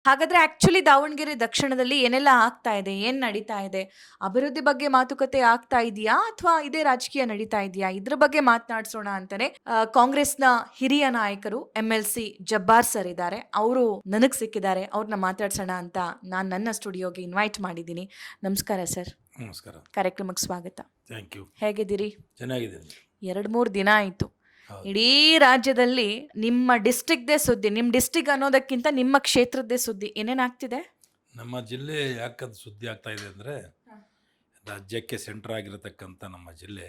ಹಾಗಾದ್ರೆ ಆಕ್ಚುಲಿ ದಾವಣಗೆರೆ ದಕ್ಷಿಣದಲ್ಲಿ ಏನೆಲ್ಲ ಆಗ್ತಾ ಇದೆ, ಏನ್ ನಡೀತಾ ಇದೆ, ಅಭಿವೃದ್ಧಿ ಬಗ್ಗೆ ಮಾತುಕತೆ ಆಗ್ತಾ ಇದೆಯಾ ಅಥವಾ ಇದೇ ರಾಜಕೀಯ ನಡೀತಾ ಇದೆಯಾ, ಇದ್ರ ಬಗ್ಗೆ ಮಾತನಾಡ್ಸೋಣ ಅಂತಾನೆ ಕಾಂಗ್ರೆಸ್ನ ಹಿರಿಯ ನಾಯಕರು MLC ಜಬ್ಬಾರ್ ಸರ್ ಇದ್ದಾರೆ. ಅವರು ನನಗ್ ಸಿಕ್ಕಿದ್ದಾರೆ. ಅವ್ರನ್ನ ಮಾತಾಡ್ಸೋಣ ಅಂತ ನಾನು ನನ್ನ ಸ್ಟುಡಿಯೋಗೆ ಇನ್ವೈಟ್ ಮಾಡಿದ್ದೀನಿ. ನಮಸ್ಕಾರ ಸರ್. ನಮಸ್ಕಾರ. ಕಾರ್ಯಕ್ರಮಕ್ಕೆ ಸ್ವಾಗತ. Thank you. ಹೇಗಿದ್ದೀರಿ? ಚೆನ್ನಾಗಿದ್ದೀನಿ. 2-3 ದಿನ ಆಯ್ತು. ಇಡೀ ರಾಜ್ಯದಲ್ಲಿ ನಿಮ್ಮ ಡಿಸ್ಟ್ರಿಕ್ಟ್ದೇ ಸುದ್ದಿ, ನಿಮ್ಮ ಡಿಸ್ಟ್ರಿಕ್ಟ್ ಅನ್ನೋದಕ್ಕಿಂತ ನಿಮ್ಮ ಕ್ಷೇತ್ರದ್ದೇ ಸುದ್ದಿ. ಏನೇನಾಗ್ತಿದೆ? ನಮ್ಮ ಜಿಲ್ಲೆ ಯಾಕಂತ ಸುದ್ದಿ ಆಗ್ತಾ ಇದೆ ಅಂದರೆ, ರಾಜ್ಯಕ್ಕೆ ಸೆಂಟ್ರ್ ಆಗಿರತಕ್ಕಂಥ ನಮ್ಮ ಜಿಲ್ಲೆ,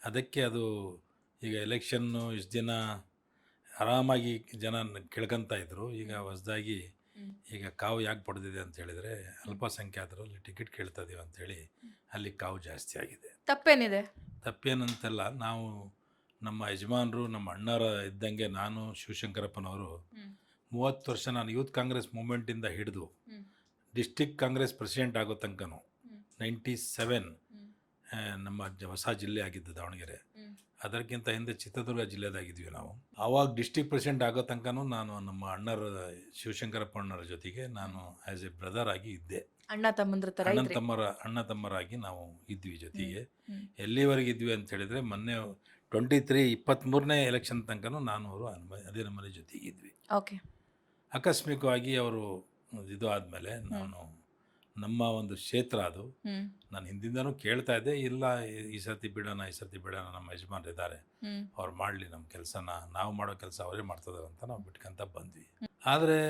ಅದಕ್ಕೆ ಅದು ಈಗ ಎಲೆಕ್ಷನ್ನು ಇಷ್ಟು ದಿನ ಆರಾಮಾಗಿ ಜನ ಕೇಳ್ಕೊತಾ ಇದ್ರು. ಈಗ ಹೊಸದಾಗಿ ಈಗ ಕಾವು ಯಾಕೆ ಪಡೆದಿದೆ ಅಂತ ಹೇಳಿದರೆ, ಅಲ್ಪಸಂಖ್ಯಾತರಲ್ಲಿ ಟಿಕೆಟ್ ಕೇಳ್ತಾ ಇದೀವಿ ಅಂಥೇಳಿ ಅಲ್ಲಿ ಕಾವು ಜಾಸ್ತಿ ಆಗಿದೆ. ತಪ್ಪೇನಿದೆ? ತಪ್ಪೇನಂತೆಲ್ಲ, ನಾವು ನಮ್ಮ ಯಜಮಾನರು ನಮ್ಮ ಅಣ್ಣರ ಇದ್ದಂಗೆ, ನಾನು ಶಿವಶಂಕರಪ್ಪನವರು 30 ವರ್ಷ ನಾನು ಯೂತ್ ಕಾಂಗ್ರೆಸ್ ಮೂಮೆಂಟಿಂದ ಹಿಡಿದು ಡಿಸ್ಟಿಕ್ ಕಾಂಗ್ರೆಸ್ ಪ್ರೆಸಿಡೆಂಟ್ ಆಗೋ ತನಕನೂ 97 ನಮ್ಮ ಹೊಸ ಜಿಲ್ಲೆ ಆಗಿದ್ದು ದಾವಣಗೆರೆ. ಅದಕ್ಕಿಂತ ಹಿಂದೆ ಚಿತ್ರದುರ್ಗ ಜಿಲ್ಲೆದಾಗಿದ್ವಿ ನಾವು. ಆವಾಗ ಡಿಸ್ಟಿಕ್ ಪ್ರೆಸಿಡೆಂಟ್ ಆಗೋ ತನಕನೂ ನಾನು ನಮ್ಮ ಅಣ್ಣರ ಶಿವಶಂಕರಪ್ಪಣ್ಣರ ಜೊತೆಗೆ ನಾನು ಆ್ಯಸ್ ಎ ಬ್ರದರ್ ಆಗಿ ಇದ್ದೆ. ಅಣ್ಣ ಅಣ್ಣ ತಮ್ಮರಾಗಿ ನಾವು ಇದ್ವಿ ಜೊತೆಗೆ. ಎಲ್ಲಿವರೆಗೆ ಇದ್ವಿ ಅಂತ ಹೇಳಿದರೆ, ಮೊನ್ನೆ 23ನೇ ಎಲೆಕ್ಷನ್ ತನಕನೂ ನಾನು ಅವರು ಅದೇ ನಮ್ಮನೆ ಜೊತೆಗೆ ಇದ್ವಿ. ಓಕೆ. ಆಕಸ್ಮಿಕವಾಗಿ ಅವರು ಇದು ಆದಮೇಲೆ ನಾನು ನಮ್ಮ ಒಂದು ಕ್ಷೇತ್ರ ಅದು, ನಾನು ಹಿಂದಿಂದನೂ ಕೇಳ್ತಾ ಇದ್ದೆ, ಇಲ್ಲ ಈ ಸರ್ತಿ ಬಿಡೋಣ ನಮ್ಮ ಯಜಮಾನರಿದ್ದಾರೆ, ಅವ್ರು ಮಾಡಲಿ ನಮ್ಮ ಕೆಲಸನ, ನಾವು ಮಾಡೋ ಕೆಲಸ ಅವರೇ ಮಾಡ್ತಿದ್ದಾರೆ ಅಂತ ನಾವು ಬಿಟ್ಕೊಂತ ಬಂದ್ವಿ. ಆದರೆ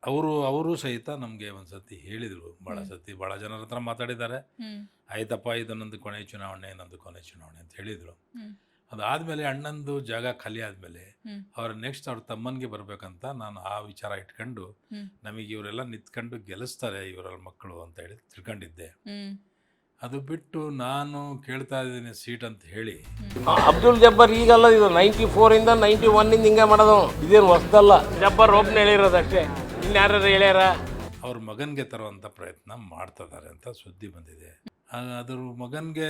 ಅವರು ಸಹಿತ ನಮಗೆ ಒಂದು ಸರ್ತಿ ಹೇಳಿದರು, ಭಾಳ ಜನರ ಹತ್ರ ಮಾತಾಡಿದ್ದಾರೆ, ಆಯ್ತಪ್ಪ ಇದು ನಂದು ಕೊನೆ ಚುನಾವಣೆ ಅಂತ ಹೇಳಿದರು. ಅದಾದಮೇಲೆ ಅಣ್ಣಂದು ಜಾಗ ಖಾಲಿ ಆದಮೇಲೆ ಅವ್ರ ನೆಕ್ಸ್ಟ್ ಅವ್ರ ತಮ್ಮನಿಗೆ ಬರಬೇಕಂತ ನಾನು ಆ ವಿಚಾರ ಇಟ್ಕೊಂಡು, ನಮಗೆ ಇವರೆಲ್ಲ ನಿಂತ್ಕೊಂಡು ಗೆಲ್ಲಿಸ್ತಾರೆ ಇವರ ಮಕ್ಕಳು ಅಂತ ಹೇಳಿ ತಿಳ್ಕೊಂಡಿದ್ದೆ. ಅದು ಬಿಟ್ಟು ನಾನು ಕೇಳ್ತಾ ಇದ್ದೀನಿ ಸೀಟ್ ಅಂತ ಹೇಳಿ. ಅಬ್ದುಲ್ ಜಬ್ಬಾರ್ ಈಗಲ್ಲ, ಇದು 94 ಇಂದ 91 ಹಿಂಗೆ ಮಾಡೋದು, ಇದೇನು ಹೊಸದಲ್ಲ. ಜಬ್ಬಾರ್ ಒಬ್ಬನೇ ಹೇಳಿರೋದಷ್ಟೇ, ಇನ್ಯಾರು ಹೇಳ್ಯಾರ. ಅವ್ರ ಮಗನಿಗೆ ತರುವಂಥ ಪ್ರಯತ್ನ ಮಾಡ್ತಿದ್ದಾರೆ ಅಂತ ಸುದ್ದಿ ಬಂದಿದೆ. ಅದ್ರ ಮಗನಿಗೆ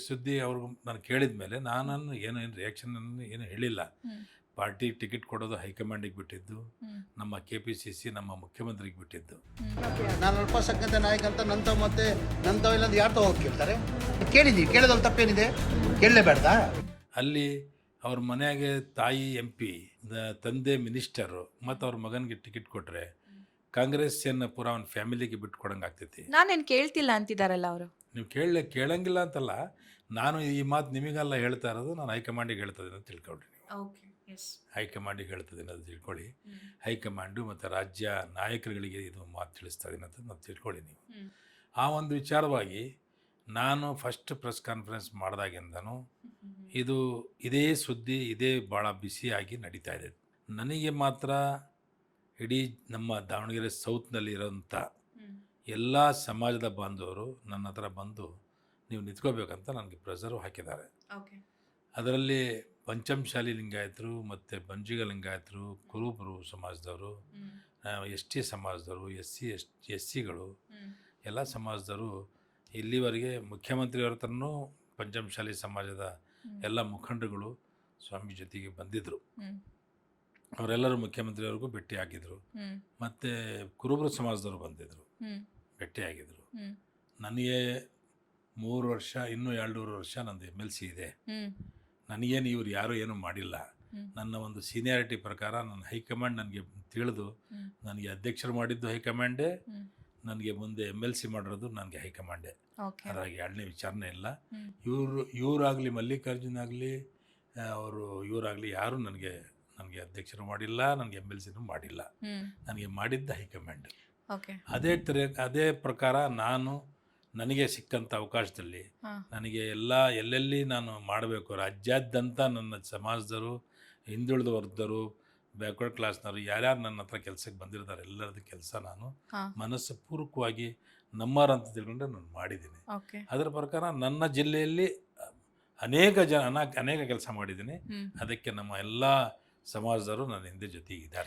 ಸುದ್ದಿ ಅವ್ರಿಗೆ ನಾನು ಕೇಳಿದ ಮೇಲೆ ನಾನು ಏನು ರಿಯಾಕ್ಷನ್ ಏನು ಹೇಳಿಲ್ಲ. ಪಾರ್ಟಿ ಟಿಕೆಟ್ ಕೊಡೋದು ಹೈಕಮಾಂಡಿಗೆ ಬಿಟ್ಟಿದ್ದು, ನಮ್ಮ KPCC ನಮ್ಮ ಮುಖ್ಯಮಂತ್ರಿಗೆ ಬಿಟ್ಟಿದ್ದು. ನಾನು ಅಲ್ಪಸಂಖ್ಯಾತ ನಾಯಕ ಅಂತ ನಂತವ ಇಲ್ಲಂದು ಯಾರು ಹೋಗಿ ಕೇಳ್ತಾರೆ? ಕೇಳಿದ್ದೀವಿ, ಕೇಳೋದ್ರಲ್ಲಿ ತಪ್ಪೇನಿದೆ? ಕೇಳಲೇಬೇಡ್ದಾ? ಅಲ್ಲಿ ಅವ್ರ ಮನೆಯಾಗೆ ತಾಯಿ MP, ತಂದೆ ಮಿನಿಸ್ಟರು ಮತ್ತು ಅವ್ರ ಮಗನಿಗೆ ಟಿಕೆಟ್ ಕೊಟ್ಟರೆ ಕಾಂಗ್ರೆಸ್ ಪೂರ ಒಂದು ಫ್ಯಾಮಿಲಿಗೆ ಬಿಟ್ಟು ಕೊಡಂಗೆ ಆಗ್ತೈತಿ. ನಾನೇನು ಕೇಳ್ತಿಲ್ಲ ಅಂತಿದ್ದಾರಲ್ಲ ಅವರು. ನೀವು ಕೇಳಂಗಿಲ್ಲ ಅಂತಲ್ಲ, ನಾನು ಈ ಮಾತು ನಿಮಗೆಲ್ಲ ಹೇಳ್ತಾ ಇರೋದು, ನಾನು ಹೈಕಮಾಂಡಿಗೆ ಹೇಳ್ತದೆ ಅಂತ ತಿಳ್ಕೊಳ್ರಿ. ನೀವು ಹೈಕಮಾಂಡಿಗೆ ಹೇಳ್ತದೇನೆ ಅದು ತಿಳ್ಕೊಳ್ಳಿ. ಹೈಕಮಾಂಡು ಮತ್ತು ರಾಜ್ಯ ನಾಯಕರುಗಳಿಗೆ ಇದು ಮಾತು ತಿಳಿಸ್ತಾ ಇದ್ದೀನಿ ಅಂತ ನಾನು ತಿಳ್ಕೊಳ್ಳಿ ನೀವು. ಆ ಒಂದು ವಿಚಾರವಾಗಿ ನಾನು ಫಸ್ಟ್ ಪ್ರೆಸ್ ಕಾನ್ಫರೆನ್ಸ್ ಮಾಡಿದಾಗಿಂದನೂ ಇದೇ ಸುದ್ದಿ ಭಾಳ ಬಿಸಿಯಾಗಿ ನಡೀತಾ ಇದೆ. ನನಗೆ ಮಾತ್ರ ಇಡೀ ನಮ್ಮ ದಾವಣಗೆರೆ ಸೌತ್ನಲ್ಲಿ ಇರೋಂಥ ಎಲ್ಲ ಸಮಾಜದ ಬಾಂಧವರು ನನ್ನ ಹತ್ರ ಬಂದು ನೀವು ನಿಂತ್ಕೋಬೇಕಂತ ನನಗೆ ಪ್ರೆಸರು ಹಾಕಿದ್ದಾರೆ. ಅದರಲ್ಲಿ ಪಂಚಮಶಾಲಿ ಲಿಂಗಾಯತರು ಮತ್ತು ಬಂಜಿಗ ಲಿಂಗಾಯತರು, ಕುರುಬರು ಸಮಾಜದವರು, ST ಸಮಾಜದವರು, SCಗಳು ಎಲ್ಲ ಸಮಾಜದವರು ಇಲ್ಲಿವರೆಗೆ ಮುಖ್ಯಮಂತ್ರಿಯವ್ರ ಹತ್ರನೂ ಪಂಚಮಶಾಲಿ ಸಮಾಜದ ಎಲ್ಲ ಮುಖಂಡರುಗಳು ಸ್ವಾಮಿ ಜೊತೆಗೆ ಬಂದಿದ್ದರು. ಅವರೆಲ್ಲರೂ ಮುಖ್ಯಮಂತ್ರಿಯವ್ರಿಗೂ ಭೇಟಿ ಆಗಿದ್ರು. ಮತ್ತು ಕುರುಬರು ಸಮಾಜದವರು ಬಂದಿದ್ದರು, ಭೇಟಿಯಾಗಿದ್ದರು. ನನಗೆ 3 ವರ್ಷ, ಇನ್ನೂ 2.5 ವರ್ಷ ನಂದು MLC ಇದೆ. ನನಗೇನು ಇವ್ರು ಯಾರೂ ಏನೂ ಮಾಡಿಲ್ಲ. ನನ್ನ ಒಂದು ಸೀನಿಯಾರಿಟಿ ಪ್ರಕಾರ ನನ್ನ ಹೈಕಮಾಂಡ್ ನನಗೆ ತಿಳಿದು ನನಗೆ ಅಧ್ಯಕ್ಷರು ಮಾಡಿದ್ದು ಹೈಕಮಾಂಡೇ, ನನಗೆ ಮುಂದೆ MLC ಮಾಡಿರೋದು ನನಗೆ ಹೈಕಮಾಂಡೇ. ಅದ್ರಾಗ ಎರಡನೇ ವಿಚಾರನೇ ಇಲ್ಲ. ಇವರಾಗಲಿ ಮಲ್ಲಿಕಾರ್ಜುನ್ ಆಗಲಿ ಇವರಾಗಲಿ ಯಾರೂ ನನಗೆ ಅಧ್ಯಕ್ಷರು ಮಾಡಿಲ್ಲ, ನನಗೆ MLCನೂ ಮಾಡಿಲ್ಲ. ನನಗೆ ಮಾಡಿದ್ದ ಹೈಕಮಾಂಡ್. ಅದೇ ಪ್ರಕಾರ ನನಗೆ ಸಿಕ್ಕಂಥ ಅವಕಾಶದಲ್ಲಿ ನನಗೆ ಎಲ್ಲೆಲ್ಲಿ ನಾನು ಮಾಡಬೇಕು, ರಾಜ್ಯಾದ್ಯಂತ ನನ್ನ ಸಮಾಜದವರು, ಹಿಂದುಳಿದ ವರ್ಗದವರು, ಬ್ಯಾಕ್ವರ್ಡ್ ಕ್ಲಾಸ್ನವರು ಯಾರ್ಯಾರು ನನ್ನ ಹತ್ರ ಕೆಲಸಕ್ಕೆ ಬಂದಿರ್ತಾರೆ ಎಲ್ಲರದ್ದು ಕೆಲಸ ನಾನು ಮನಸ್ಸು ಪೂರ್ವಕವಾಗಿ ನಮ್ಮರಂತ ತಿಳ್ಕೊಂಡು ನಾನು ಮಾಡಿದ್ದೀನಿ. ಅದರ ಪ್ರಕಾರ ನನ್ನ ಜಿಲ್ಲೆಯಲ್ಲಿ ಅನೇಕ ಕೆಲಸ ಮಾಡಿದ್ದೀನಿ. ಅದಕ್ಕೆ ನಮ್ಮ ಎಲ್ಲ ಸಮಾಜದವರು ನನ್ನ ಹಿಂದೆ ಜೊತೆಗಿದ್ದಾರೆ.